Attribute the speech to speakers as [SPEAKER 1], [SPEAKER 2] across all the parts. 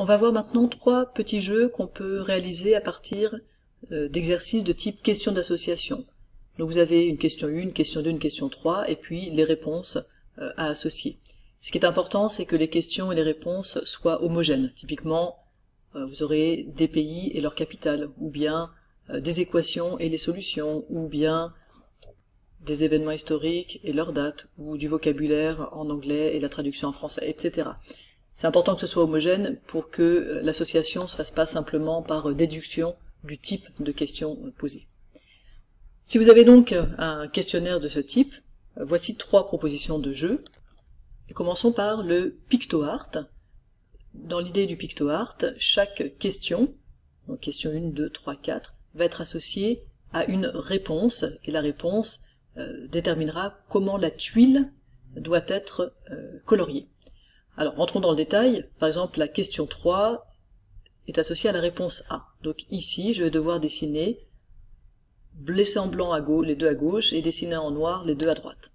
[SPEAKER 1] On va voir maintenant trois petits jeux qu'on peut réaliser à partir d'exercices de type question d'association. Donc vous avez une question 1, une question 2, une question 3, et puis les réponses à associer. Ce qui est important, c'est que les questions et les réponses soient homogènes. Typiquement, vous aurez des pays et leur capitale, ou bien des équations et les solutions, ou bien des événements historiques et leurs dates, ou du vocabulaire en anglais et la traduction en français, etc. C'est important que ce soit homogène pour que l'association ne se fasse pas simplement par déduction du type de questions posées. Si vous avez donc un questionnaire de ce type, voici trois propositions de jeu. Et commençons par le PictoArt. Dans l'idée du PictoArt, chaque question, donc question 1, 2, 3, 4, va être associée à une réponse, et la réponse déterminera comment la tuile doit être coloriée. Alors, rentrons dans le détail. Par exemple, la question 3 est associée à la réponse A. Donc ici, je vais devoir dessiner, laisser en blanc les deux à gauche, et dessiner en noir les deux à droite.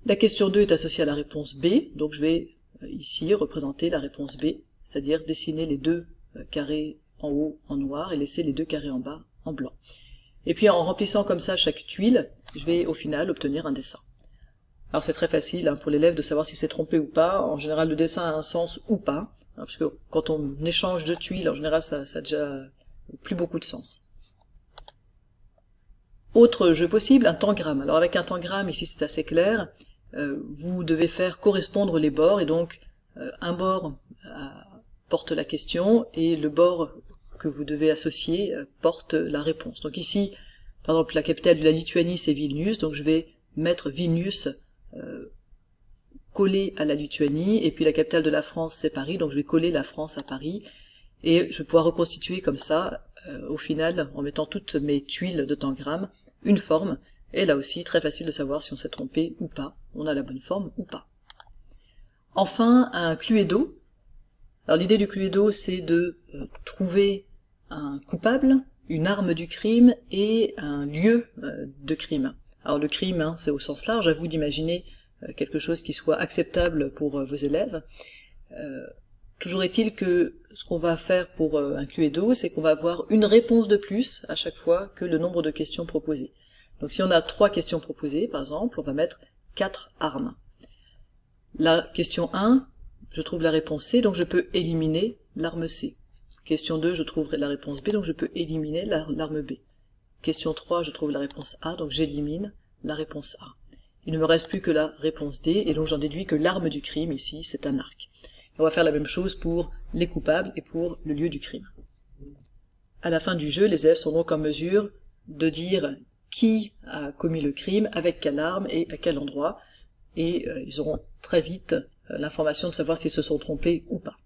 [SPEAKER 1] La question 2 est associée à la réponse B, donc je vais ici représenter la réponse B, c'est-à-dire dessiner les deux carrés en haut en noir et laisser les deux carrés en bas en blanc. Et puis en remplissant comme ça chaque tuile, je vais au final obtenir un dessin. Alors c'est très facile pour l'élève de savoir si c'est trompé ou pas. En général, le dessin a un sens ou pas, parce que quand on échange deux tuiles, en général, ça a déjà plus beaucoup de sens. Autre jeu possible, un tangramme. Alors avec un tangramme, ici c'est assez clair, vous devez faire correspondre les bords, et donc un bord porte la question, et le bord que vous devez associer porte la réponse. Donc ici, par exemple, la capitale de la Lituanie c'est Vilnius, donc je vais mettre Vilnius collé à la Lituanie, et puis la capitale de la France c'est Paris, donc je vais coller la France à Paris, et je vais pouvoir reconstituer comme ça, au final, en mettant toutes mes tuiles de tangramme, une forme, et là aussi très facile de savoir si on s'est trompé ou pas, on a la bonne forme ou pas. Enfin, un Cluedo. Alors l'idée du Cluedo, c'est de trouver un coupable, une arme du crime et un lieu de crime. Alors le crime, c'est au sens large, à vous d'imaginer quelque chose qui soit acceptable pour vos élèves. Toujours est-il que ce qu'on va faire pour un Cluedo, c'est qu'on va avoir une réponse de plus à chaque fois que le nombre de questions proposées. Donc si on a 3 questions proposées, par exemple, on va mettre 4 armes. La question 1, je trouve la réponse C, donc je peux éliminer l'arme C. Question 2, je trouve la réponse B, donc je peux éliminer l'arme B. Question 3, je trouve la réponse A, donc j'élimine la réponse A. Il ne me reste plus que la réponse D, et donc j'en déduis que l'arme du crime, ici, c'est un arc. Et on va faire la même chose pour les coupables et pour le lieu du crime. À la fin du jeu, les élèves sont donc en mesure de dire qui a commis le crime, avec quelle arme et à quel endroit, et ils auront très vite l'information de savoir s'ils se sont trompés ou pas.